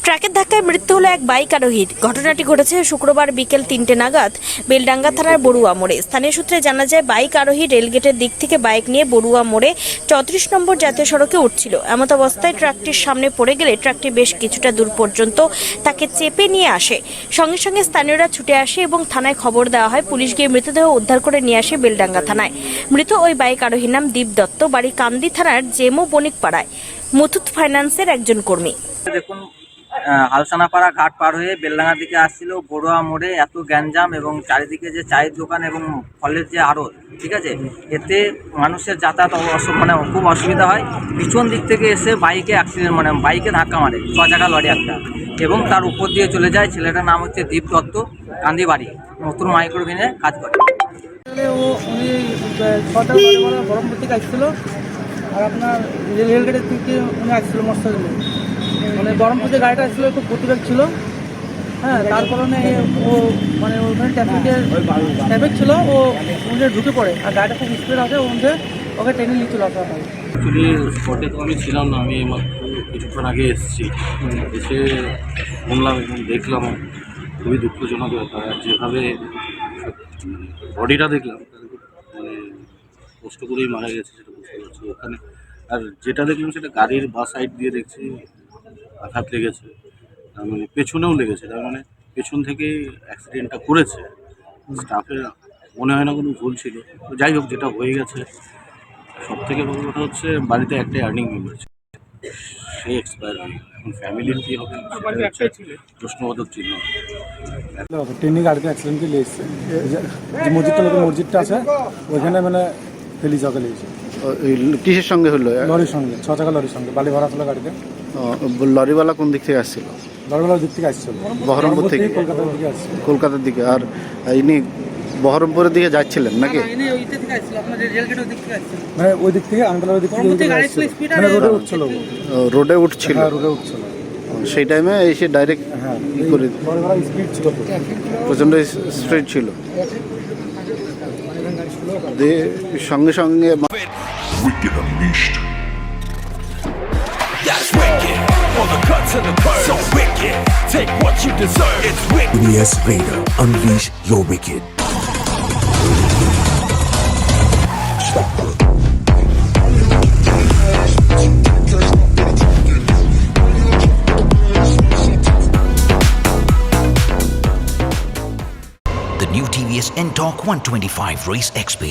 ট্রাকের ধাক্কায় মৃত্যু হলো এক বাইক আরোহীর। ঘটনাটি ঘটেছে শুক্রবার বিকেল 3টে নাগাদ বেলডাঙ্গা থানার বড়ুয়া মোড়ে। স্থানীয় সূত্রে জানা যায়, বাইক আরোহী রেলগেটের দিক থেকে বাইক নিয়ে বড়ুয়া মোড়ে 34 নম্বর জাতীয় সড়কে উঠছিল। এমত অবস্থায় ট্রাকটির সামনে পড়ে গেলে ট্রাকটি বেশ কিছুটা দূর পর্যন্ত তাকে চেপে নিয়ে আসে। সঙ্গে সঙ্গে স্থানীয়রা ছুটে আসে এবং থানায় খবর দেওয়া হয়। পুলিশ গিয়ে মৃতদেহ উদ্ধার করে নিয়ে আসে বেলডাঙ্গা থানায়। মৃত ওই বাইক আরোহীর নাম দীপ দত্ত, বাড়ি কান্দি থানার জেমো বণিকপাড়ায়, মুথুট ফাইন্যান্সের একজন কর্মী। দেখুন, হালসানাপাড়া ঘাট পার হয়ে বেলডাঙ্গার দিকে আসছিল। বড়ুয়া মোড়ে এত গ্যাঞ্জাম এবং চারিদিকে যে চায়ের দোকান এবং ফলের যে আড়ত, ঠিক আছে, এতে মানুষের যাতায়াত খুব অসুবিধা হয়। পিছন দিক থেকে এসে বাইকে অ্যাক্সিডেন্ট বাইকে ধাক্কা মারে 6 চাকা লরি একটা, এবং তার উপর দিয়ে চলে যায়। ছেলেটার নাম হচ্ছে দীপ দত্ত, কান্দি বাড়ি, নতুন মাইক্রোভিনে কাজ করে। উনি 6টা বহরমপুর থেকে আসছিল, আর আপনার রেলগেটের থেকে উনি আসছিল মোটরসাইকেলে। মানে বহরমপুর যে গাড়িটা আসছিল খুব গতিবেগ ছিল, হ্যাঁ, তার কারণে ও ওখানে ট্রাফিক ছিল, ও উনি ঢুকে পড়ে, আর গাড়িটা খুব স্পিড আছে, ওকে টেনে নিয়ে চলে আসা হয়। অ্যাকচুয়ালি স্পটে তো আমি ছিলাম না, আমি মাত্র কিছুক্ষণ আগে এসেছি। এসে শুনলাম এবং দেখলাম, খুবই দুঃখজনক ব্যাপার। আর যেভাবে বডিটা দেখলাম, কষ্ট করেই মারা গেছে সেটা বুঝতে পারছি ওখানে। আর যেটা দেখলাম সেটা গাড়ির সাইড দিয়ে দেখছি আঘাত লেগেছে, তার পেছনেও লেগেছে, তার পেছন থেকেই অ্যাক্সিডেন্টটা করেছে। স্টাফের মনে হয় না কোনো ভুল ছিল। তো যাই হোক, যেটা হয়ে গেছে। সব থেকে বড় কথা হচ্ছে, বাড়িতে একটাই আর্নিং মেম্বার ছিল, সে এক্সপায়ার হয়ে গেল। এখন ফ্যামিলির কী হবে প্রশ্নবোধক চিহ্ন। ট্রেনিং গাড়িতে অ্যাক্সিডেন্ট করে লেগেছে, যে মসজিদটা আছে ওইখানে ফেলি চকে লেগেছে। কিসের সঙ্গে হলো? লরির সঙ্গে, 6 চাকা লরির সঙ্গে। বালি ভরা ছিল গাড়িতে। লরিওয়ালা কোন দিক থেকে আসছিল? লরিওয়ালার দিক থেকে আসছিল, বহরমপুর থেকে কলকাতার দিকে আসছিল। কলকাতার দিকে। আর ইনি বহরমপুরের দিকে যাচ্ছিলেন নাকি? মানে ওই দিক থেকে রোডে উঠছিল। রোডে উঠছিল? রোডে উঠছিল। সেই টাইমে এসে ডাইরেক্ট করে স্পিড ছিল, প্রচণ্ড স্ট্রেট ছিল, সঙ্গে সঙ্গে Wicked Unleashed. That's wicked. All the cuts and the curves. So wicked. Take what you deserve. It's wicked. Yes, Vader. Unleash your wicked. The new TVS N-Torque 125 Race XP.